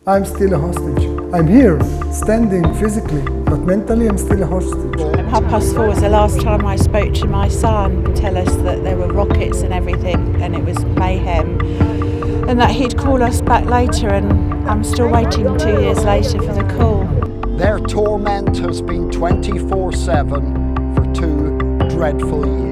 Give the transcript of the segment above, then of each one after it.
I'm still a hostage. I'm here, standing physically, but mentally I'm still a hostage. 4:30 was the last time I spoke to my son, tell us that there were rockets and everything and it was mayhem, and that he'd call us back later, and I'm still waiting 2 years later for the call. Their torment has been 24/7 for 2 dreadful years.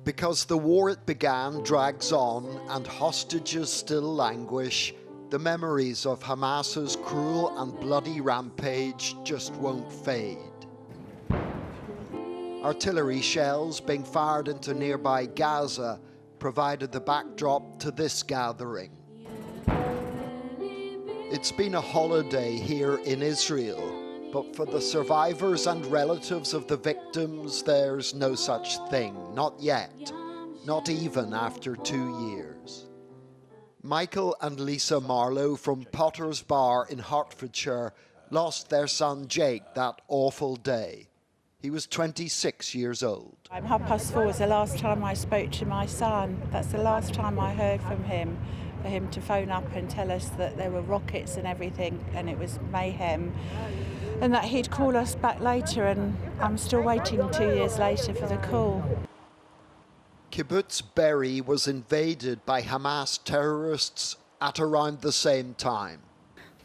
Because the war it began drags on and hostages still languish, the memories of Hamas's cruel and bloody rampage just won't fade. Artillery shells being fired into nearby Gaza provided the backdrop to this gathering. It's been a holiday here in Israel, but for the survivors and relatives of the victims, there's no such thing, not yet, not even after 2 years. Michael and Lisa Marlowe from Potter's Bar in Hertfordshire lost their son Jake that awful day. He was 26 years old. 4:30 was the last time I spoke to my son. That's the last time I heard from him, for him to phone up and tell us that there were rockets and everything and it was mayhem, and that he'd call us back later, and I'm still waiting 2 years later for the call. Kibbutz Be'eri was invaded by Hamas terrorists at around the same time.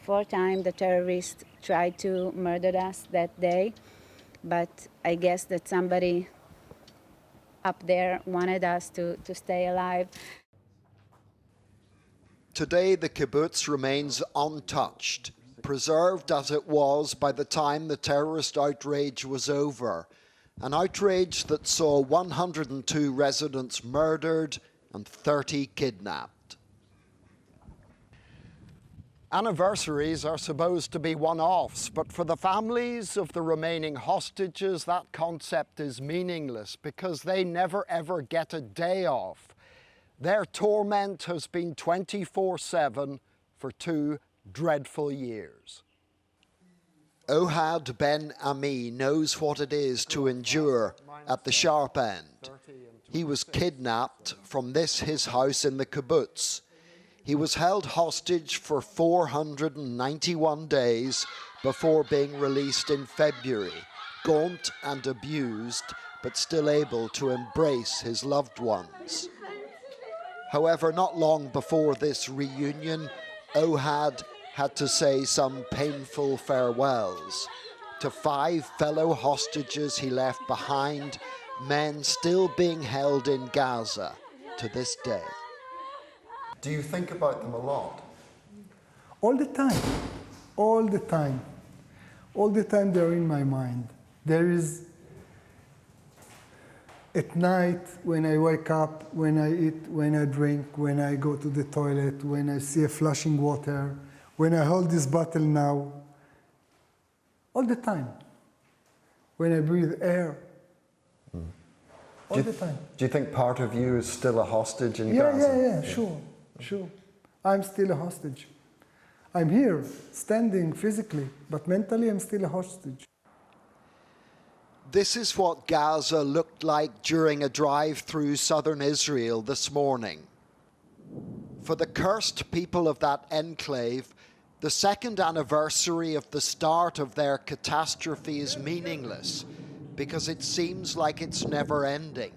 4 times the terrorists tried to murder us that day, but I guess that somebody up there wanted us to stay alive. Today the kibbutz remains untouched, preserved as it was by the time the terrorist outrage was over, an outrage that saw 102 residents murdered and 30 kidnapped. Anniversaries are supposed to be one-offs, but for the families of the remaining hostages, that concept is meaningless because they never ever get a day off. Their torment has been 24/7 for 2 dreadful years. Ohad Ben Ami knows what it is to endure at the sharp end. He was kidnapped from his house in the kibbutz. He was held hostage for 491 days before being released in February, gaunt and abused, but still able to embrace his loved ones. However, not long before this reunion, Ohad had to say some painful farewells to 5 fellow hostages he left behind, men still being held in Gaza to this day. Do you think about them a lot? All the time, all the time. All the time they're in my mind. There is, at night, when I wake up, when I eat, when I drink, when I go to the toilet, when I see a flushing water, when I hold this bottle now, all the time. When I breathe air, all the time. Do you think part of you is still a hostage in Gaza? Yeah, sure. I'm still a hostage. I'm here, standing physically, but mentally I'm still a hostage. This is what Gaza looked like during a drive through southern Israel this morning. For the cursed people of that enclave, the second anniversary of the start of their catastrophe is meaningless because it seems like it's never ending.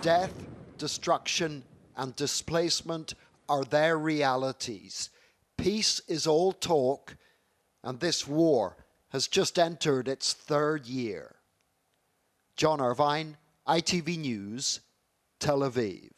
Death, destruction, and displacement are their realities. Peace is all talk, and this war has just entered its 3rd year. John Irvine, ITV News, Tel Aviv.